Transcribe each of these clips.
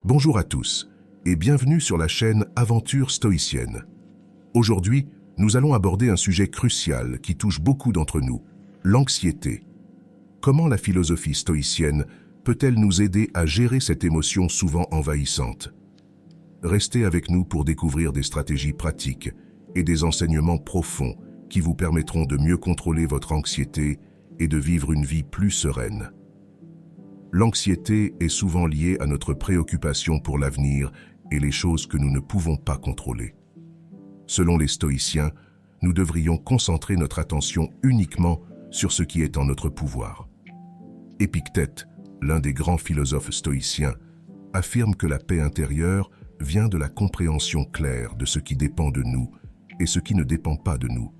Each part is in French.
Bonjour à tous et bienvenue sur la chaîne Aventure Stoïcienne. Aujourd'hui, nous allons aborder un sujet crucial qui touche beaucoup d'entre nous, l'anxiété. Comment la philosophie stoïcienne peut-elle nous aider à gérer cette émotion souvent envahissante? Restez avec nous pour découvrir des stratégies pratiques et des enseignements profonds qui vous permettront de mieux contrôler votre anxiété et de vivre une vie plus sereine. L'anxiété est souvent liée à notre préoccupation pour l'avenir et les choses que nous ne pouvons pas contrôler. Selon les stoïciens, nous devrions concentrer notre attention uniquement sur ce qui est en notre pouvoir. Épictète, l'un des grands philosophes stoïciens, affirme que la paix intérieure vient de la compréhension claire de ce qui dépend de nous et ce qui ne dépend pas de nous.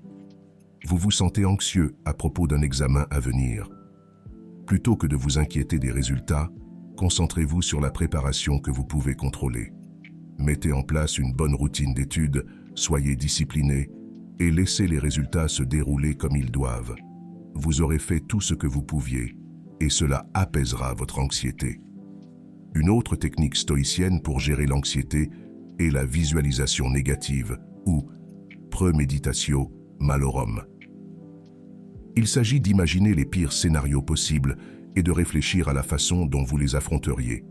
Vous vous sentez anxieux à propos d'un examen à venir. Plutôt que de vous inquiéter des résultats, concentrez-vous sur la préparation que vous pouvez contrôler. Mettez en place une bonne routine d'études, soyez discipliné et laissez les résultats se dérouler comme ils doivent. Vous aurez fait tout ce que vous pouviez et cela apaisera votre anxiété. Une autre technique stoïcienne pour gérer l'anxiété est la visualisation négative ou premeditatio malorum. Il s'agit d'imaginer les pires scénarios possibles et de réfléchir à la façon dont vous les affronteriez.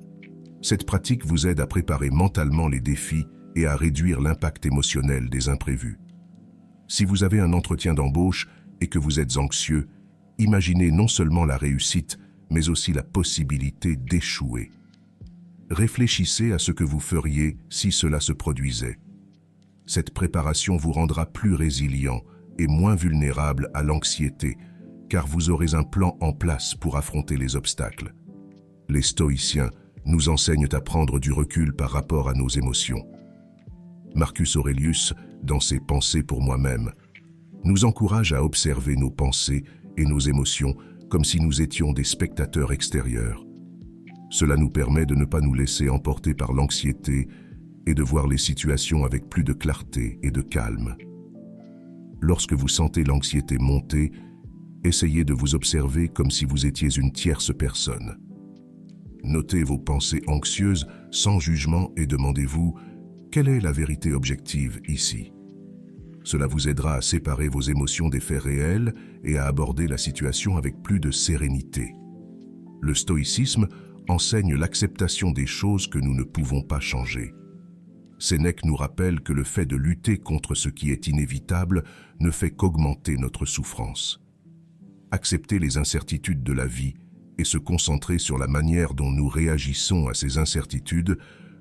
Cette pratique vous aide à préparer mentalement les défis et à réduire l'impact émotionnel des imprévus. Si vous avez un entretien d'embauche et que vous êtes anxieux, imaginez non seulement la réussite, mais aussi la possibilité d'échouer. Réfléchissez à ce que vous feriez si cela se produisait. Cette préparation vous rendra plus résilient et moins vulnérable à l'anxiété, car vous aurez un plan en place pour affronter les obstacles. Les stoïciens nous enseignent à prendre du recul par rapport à nos émotions. Marcus Aurelius, dans ses Pensées pour moi-même, nous encourage à observer nos pensées et nos émotions comme si nous étions des spectateurs extérieurs. Cela nous permet de ne pas nous laisser emporter par l'anxiété et de voir les situations avec plus de clarté et de calme. Lorsque vous sentez l'anxiété monter, essayez de vous observer comme si vous étiez une tierce personne. Notez vos pensées anxieuses sans jugement et demandez-vous « Quelle est la vérité objective ici ?» Cela vous aidera à séparer vos émotions des faits réels et à aborder la situation avec plus de sérénité. Le stoïcisme enseigne l'acceptation des choses que nous ne pouvons pas changer. Sénèque nous rappelle que le fait de lutter contre ce qui est inévitable ne fait qu'augmenter notre souffrance. Accepter les incertitudes de la vie et se concentrer sur la manière dont nous réagissons à ces incertitudes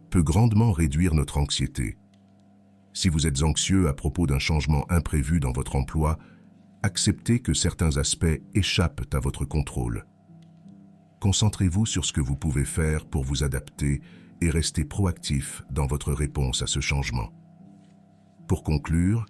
peut grandement réduire notre anxiété. Si vous êtes anxieux à propos d'un changement imprévu dans votre emploi, acceptez que certains aspects échappent à votre contrôle. Concentrez-vous sur ce que vous pouvez faire pour vous adapter et restez proactif dans votre réponse à ce changement. Pour conclure,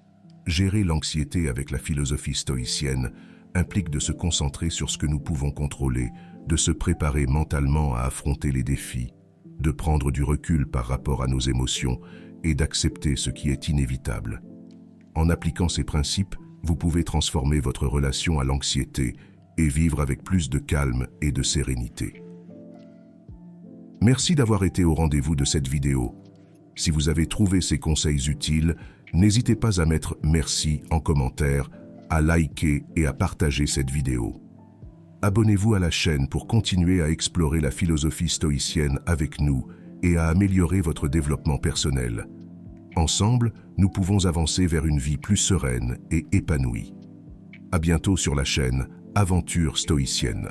gérer l'anxiété avec la philosophie stoïcienne implique de se concentrer sur ce que nous pouvons contrôler, de se préparer mentalement à affronter les défis, de prendre du recul par rapport à nos émotions et d'accepter ce qui est inévitable. En appliquant ces principes, vous pouvez transformer votre relation à l'anxiété et vivre avec plus de calme et de sérénité. Merci d'avoir été au rendez-vous de cette vidéo. Si vous avez trouvé ces conseils utiles, n'hésitez pas à mettre « merci » en commentaire, à liker et à partager cette vidéo. Abonnez-vous à la chaîne pour continuer à explorer la philosophie stoïcienne avec nous et à améliorer votre développement personnel. Ensemble, nous pouvons avancer vers une vie plus sereine et épanouie. À bientôt sur la chaîne Aventure Stoïcienne.